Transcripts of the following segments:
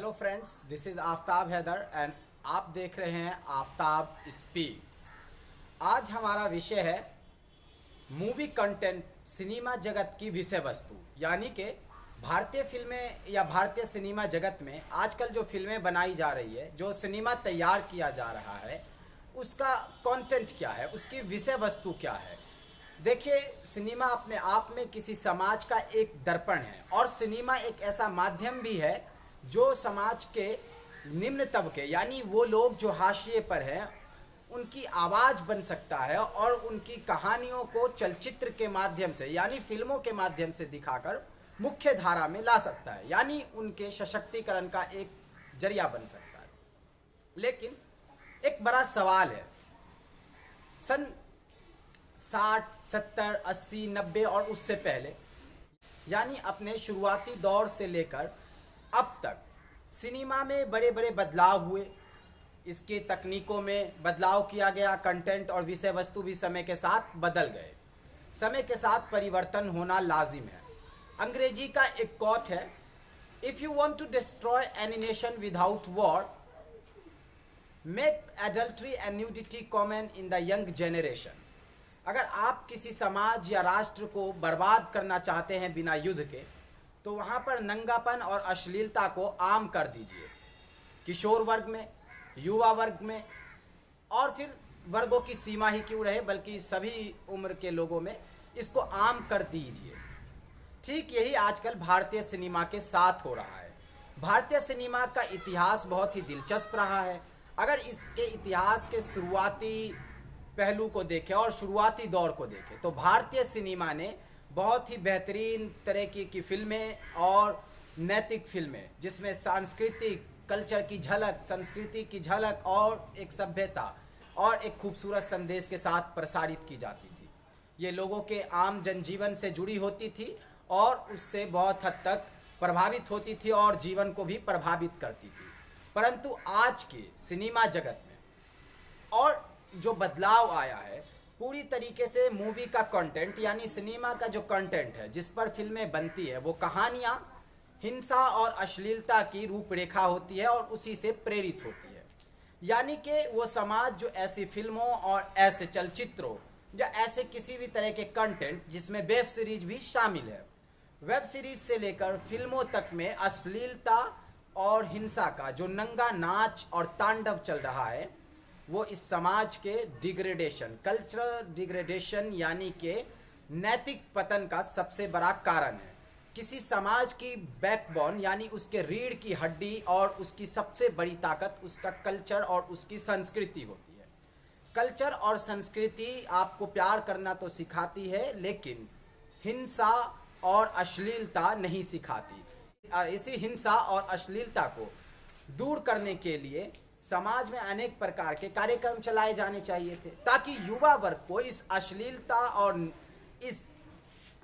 Hello friends, this is Aftab Haider and आप देख रहे हैं आफ्ताब स्पीक्स। आज हमारा विषय है मूवी कंटेंट, सिनेमा जगत की विषय वस्तु। यानी कि भारतीय फिल्में या भारतीय सिनेमा जगत में आजकल जो फिल्में बनाई जा रही है, जो सिनेमा तैयार किया जा रहा है, उसका कंटेंट क्या है, उसकी विषय वस्तु क्या है। देखिए, सिनेमा अपने आप में किसी समाज का एक दर्पण है और सिनेमा एक ऐसा माध्यम भी है जो समाज के निम्न तबके यानी वो लोग जो हाशिए पर हैं उनकी आवाज़ बन सकता है और उनकी कहानियों को चलचित्र के माध्यम से यानी फिल्मों के माध्यम से दिखाकर मुख्य धारा में ला सकता है, यानी उनके सशक्तिकरण का एक जरिया बन सकता है। लेकिन एक बड़ा सवाल है, सन 60, 70, 80, 90 और उससे पहले यानी अपने शुरुआती दौर से लेकर अब तक सिनेमा में बड़े बड़े बदलाव हुए। इसके तकनीकों में बदलाव किया गया, कंटेंट और विषय वस्तु भी समय के साथ बदल गए। समय के साथ परिवर्तन होना लाजिम है। अंग्रेजी का एक कोट है, if you want to destroy any nation without war, make adultery and nudity common in the young generation. अगर आप किसी समाज या राष्ट्र को बर्बाद करना चाहते हैं बिना युद्ध के, तो वहाँ पर नंगापन और अश्लीलता को आम कर दीजिए। किशोर वर्ग में, युवा वर्ग में और फिर वर्गों की सीमा ही क्यों रहे, बल्कि सभी उम्र के लोगों में इसको आम कर दीजिए। ठीक यही आजकल भारतीय सिनेमा के साथ हो रहा है। भारतीय सिनेमा का इतिहास बहुत ही दिलचस्प रहा है। अगर इसके इतिहास के शुरुआती पहलू को देखें और शुरुआती दौर को देखें तो भारतीय सिनेमा ने बहुत ही बेहतरीन तरह की फिल्में और नैतिक फिल्में, जिसमें सांस्कृतिक कल्चर की झलक, संस्कृति की झलक और एक सभ्यता और एक खूबसूरत संदेश के साथ प्रसारित की जाती थी। ये लोगों के आम जनजीवन से जुड़ी होती थी और उससे बहुत हद तक प्रभावित होती थी और जीवन को भी प्रभावित करती थी। परंतु आज के सिनेमा जगत में और जो बदलाव आया है, पूरी तरीके से मूवी का कंटेंट यानी सिनेमा का जो कंटेंट है जिस पर फिल्में बनती है, वो कहानियाँ हिंसा और अश्लीलता की रूपरेखा होती है और उसी से प्रेरित होती है। यानी कि वो समाज जो ऐसी फिल्मों और ऐसे चलचित्रों या ऐसे किसी भी तरह के कंटेंट जिसमें वेब सीरीज भी शामिल है, वेब सीरीज से लेकर फिल्मों तक में अश्लीलता और हिंसा का जो नंगा नाच और तांडव चल रहा है, वो इस समाज के डिग्रेडेशन, कल्चरल डिग्रेडेशन यानी कि नैतिक पतन का सबसे बड़ा कारण है। किसी समाज की बैकबोन यानी उसके रीढ़ की हड्डी और उसकी सबसे बड़ी ताकत उसका कल्चर और उसकी संस्कृति होती है। कल्चर और संस्कृति आपको प्यार करना तो सिखाती है, लेकिन हिंसा और अश्लीलता नहीं सिखाती। इसी हिंसा और अश्लीलता को दूर करने के लिए समाज में अनेक प्रकार के कार्यक्रम चलाए जाने चाहिए थे, ताकि युवा वर्ग को इस अश्लीलता और इस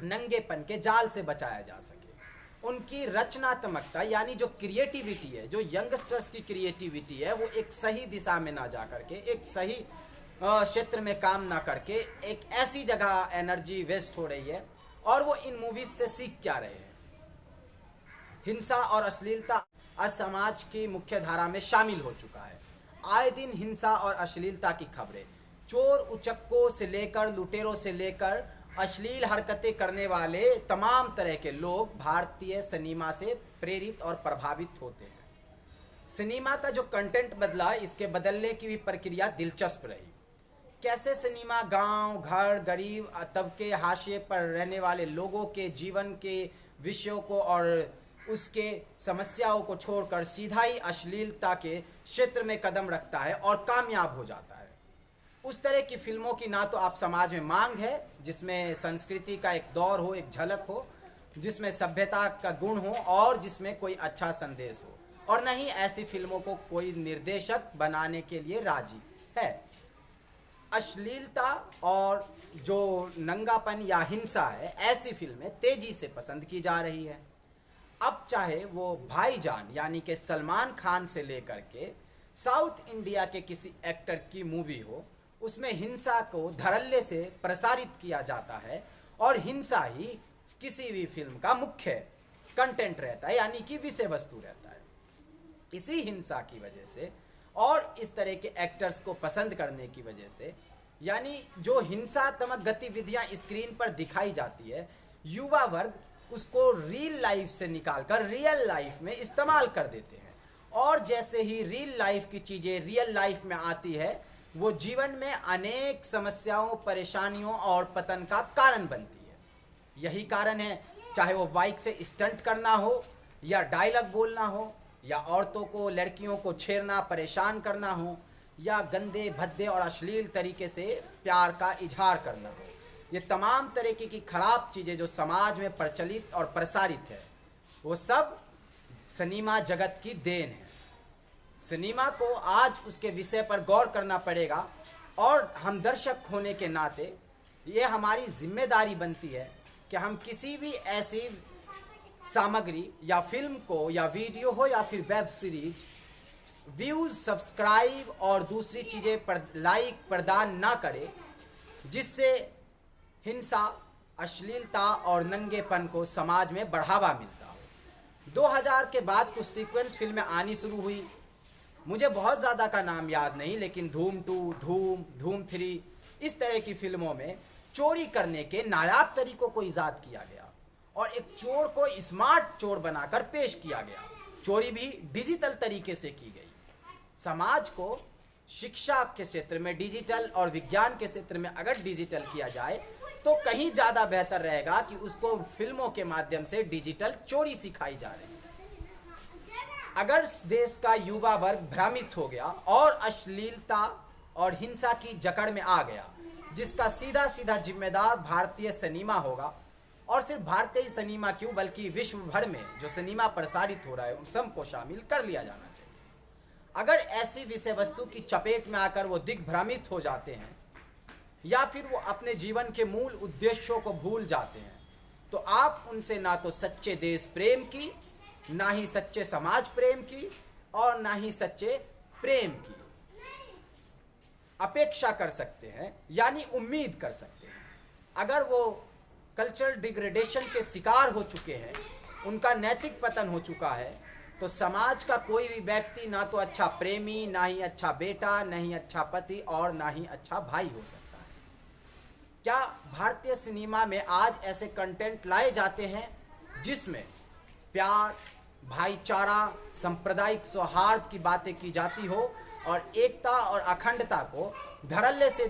नंगेपन के जाल से बचाया जा सके। उनकी रचनात्मकता यानी जो क्रिएटिविटी है, जो यंगस्टर्स की क्रिएटिविटी है, वो एक सही दिशा में ना जा करके, एक सही क्षेत्र में काम ना करके एक ऐसी जगह एनर्जी वेस्ट हो रही है। और वो इन मूवीज से सीख क्या रहे हैं? हिंसा और अश्लीलता आज समाज की मुख्य धारा में शामिल हो चुका है। आए दिन हिंसा और अश्लीलता की खबरें, चोर उचक्कों से लेकर लुटेरों से लेकर अश्लील हरकतें करने वाले तमाम तरह के लोग भारतीय सिनेमा से प्रेरित और प्रभावित होते हैं। सिनेमा का जो कंटेंट बदला, इसके बदलने की भी प्रक्रिया दिलचस्प रही। कैसे सिनेमा गांव, घर, गरीब तबके, हाशिए पर रहने वाले लोगों के जीवन के विषयों को और उसके समस्याओं को छोड़कर सीधा ही अश्लीलता के क्षेत्र में कदम रखता है और कामयाब हो जाता है। उस तरह की फिल्मों की ना तो आप समाज में मांग है, जिसमें संस्कृति का एक दौर हो, एक झलक हो, जिसमें सभ्यता का गुण हो और जिसमें कोई अच्छा संदेश हो, और नहीं ऐसी फिल्मों को कोई निर्देशक बनाने के लिए राजी है। अश्लीलता और जो नंगापन या हिंसा है, ऐसी फिल्में तेजी से पसंद की जा रही है। अब चाहे वो भाईजान यानी कि सलमान खान से लेकर के साउथ इंडिया के किसी एक्टर की मूवी हो, उसमें हिंसा को धड़ल्ले से प्रसारित किया जाता है और हिंसा ही किसी भी फिल्म का मुख्य कंटेंट रहता है, यानी कि विषय वस्तु रहता है। इसी हिंसा की वजह से और इस तरह के एक्टर्स को पसंद करने की वजह से, यानी जो हिंसात्मक गतिविधियां स्क्रीन पर दिखाई जाती है, युवा वर्ग उसको रियल लाइफ से निकालकर रियल लाइफ में इस्तेमाल कर देते हैं। और जैसे ही रियल लाइफ की चीज़ें रियल लाइफ में आती है, वो जीवन में अनेक समस्याओं, परेशानियों और पतन का कारण बनती है। यही कारण है, चाहे वो बाइक से स्टंट करना हो, या डायलॉग बोलना हो, या औरतों को, लड़कियों को छेड़ना, परेशान करना हो, या गंदे भद्दे और अश्लील तरीके से प्यार का इजहार करना हो। ये तमाम तरीके की खराब चीज़ें जो समाज में प्रचलित और प्रसारित है, वो सब सिनेमा जगत की देन है। सिनेमा को आज उसके विषय पर गौर करना पड़ेगा, और हम दर्शक होने के नाते ये हमारी जिम्मेदारी बनती है कि हम किसी भी ऐसी सामग्री या फिल्म को, या वीडियो हो, या फिर वेब सीरीज, व्यूज़, सब्सक्राइब और दूसरी चीज़ें पर लाइक प्रदान ना करें जिससे हिंसा, अश्लीलता और नंगेपन को समाज में बढ़ावा मिलता हो। 2000 के बाद कुछ सीक्वेंस फिल्में आनी शुरू हुई। मुझे बहुत ज़्यादा का नाम याद नहीं, लेकिन धूम 2, धूम 3, इस तरह की फिल्मों में चोरी करने के नायाब तरीकों को ईजाद किया गया और एक चोर को स्मार्ट चोर बनाकर पेश किया गया। चोरी भी डिजिटल तरीके से की गई। समाज को शिक्षा के क्षेत्र में डिजिटल और विज्ञान के क्षेत्र में अगर डिजिटल किया जाए तो कहीं ज़्यादा बेहतर रहेगा कि उसको फिल्मों के माध्यम से डिजिटल चोरी सिखाई जा रही है। अगर देश का युवा वर्ग भ्रमित हो गया और अश्लीलता और हिंसा की जकड़ में आ गया, जिसका सीधा सीधा जिम्मेदार भारतीय सिनेमा होगा, और सिर्फ भारतीय सिनेमा क्यों बल्कि विश्व भर में जो सिनेमा प्रसारित हो रहा है उन सबको शामिल कर लिया जाना चाहिए। अगर ऐसी विषय वस्तु की चपेट में आकर वो दिग्भ्रमित हो जाते हैं या फिर वो अपने जीवन के मूल उद्देश्यों को भूल जाते हैं, तो आप उनसे ना तो सच्चे देश प्रेम की, ना ही सच्चे समाज प्रेम की, और ना ही सच्चे प्रेम की अपेक्षा कर सकते हैं, यानी उम्मीद कर सकते हैं। अगर वो कल्चरल डिग्रेडेशन के शिकार हो चुके हैं, उनका नैतिक पतन हो चुका है, तो समाज का कोई भी व्यक्ति ना तो अच्छा प्रेमी, ना ही अच्छा बेटा, ना ही अच्छा पति और ना ही अच्छा भाई हो सकता है। क्या भारतीय सिनेमा में आज ऐसे कंटेंट लाए जाते हैं जिसमें प्यार, भाईचारा, सांप्रदायिक सौहार्द की बातें की जाती हो और एकता और अखंडता को धड़ल्ले से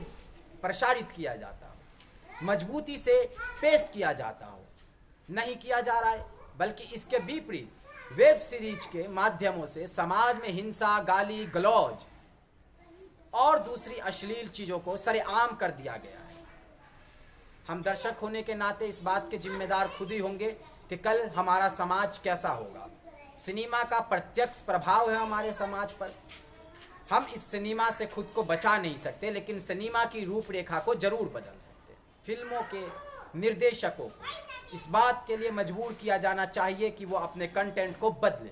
प्रसारित किया जाता हो, मजबूती से पेश किया जाता हो? नहीं किया जा रहा है, बल्कि इसके विपरीत वेब सीरीज के माध्यमों से समाज में हिंसा, गाली गलौज और दूसरी अश्लील चीज़ों को सरेआम कर दिया गया है। हम दर्शक होने के नाते इस बात के जिम्मेदार खुद ही होंगे कि कल हमारा समाज कैसा होगा। सिनेमा का प्रत्यक्ष प्रभाव है हमारे समाज पर। हम इस सिनेमा से खुद को बचा नहीं सकते, लेकिन सिनेमा की रूपरेखा को जरूर बदल सकते हैं। फिल्मों के निर्देशकों को इस बात के लिए मजबूर किया जाना चाहिए कि वो अपने कंटेंट को बदले,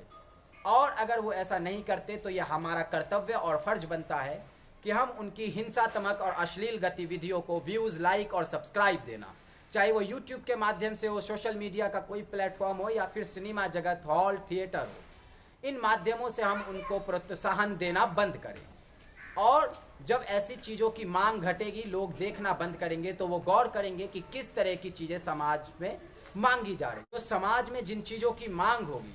और अगर वो ऐसा नहीं करते तो यह हमारा कर्तव्य और फर्ज बनता है कि हम उनकी हिंसात्मक और अश्लील गतिविधियों को व्यूज़, लाइक और सब्सक्राइब देना, चाहे वो यूट्यूब के माध्यम से हो, सोशल मीडिया का कोई प्लेटफॉर्म हो, या फिर सिनेमा जगत, हॉल, थिएटर हो, इन माध्यमों से हम उनको प्रोत्साहन देना बंद करें। और जब ऐसी चीज़ों की मांग घटेगी, लोग देखना बंद करेंगे, तो वो गौर करेंगे कि किस तरह की चीज़ें समाज में मांगी जा रही। तो समाज में जिन चीज़ों की मांग होगी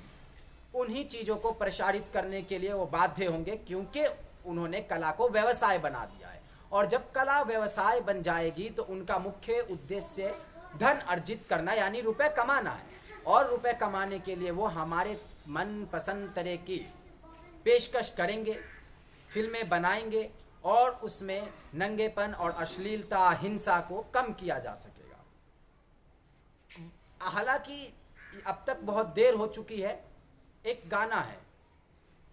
उन्हीं चीज़ों को प्रसारित करने के लिए वो बाध्य होंगे, क्योंकि उन्होंने कला को व्यवसाय बना दिया है। और जब कला व्यवसाय बन जाएगी तो उनका मुख्य उद्देश्य धन अर्जित करना, यानी रुपए कमाना है, और रुपए कमाने के लिए वो हमारे मनपसंद तरह की पेशकश करेंगे, फिल्में बनाएंगे, और उसमें नंगेपन और अश्लीलता, हिंसा को कम किया जा सकेगा। हालांकि अब तक बहुत देर हो चुकी है। एक गाना है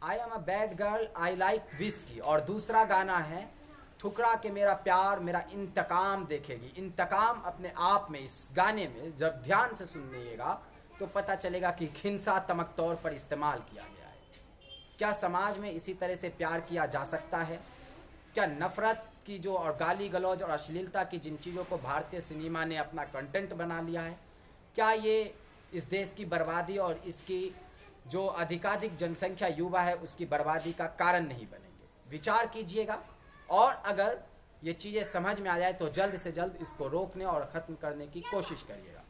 I am a bad girl I like whisky, और दूसरा गाना है ठुकरा के मेरा प्यार मेरा इंतकाम देखेगी। इंतकाम अपने आप में इस गाने में जब ध्यान से सुनिएगा तो पता चलेगा कि हिंसात्मक तौर पर इस्तेमाल किया गया है। क्या समाज में इसी तरह से प्यार किया जा सकता है? क्या नफ़रत की जो और गाली गलौज और अश्लीलता की जिन चीज़ों को भारतीय सिनेमा ने अपना कंटेंट बना लिया है, क्या ये इस देश की बर्बादी और इसकी जो अधिकाधिक जनसंख्या युवा है उसकी बर्बादी का कारण नहीं बनेंगे। विचार कीजिएगा, और अगर ये चीज़ें समझ में आ जाए तो जल्द से जल्द इसको रोकने और ख़त्म करने की कोशिश करिएगा।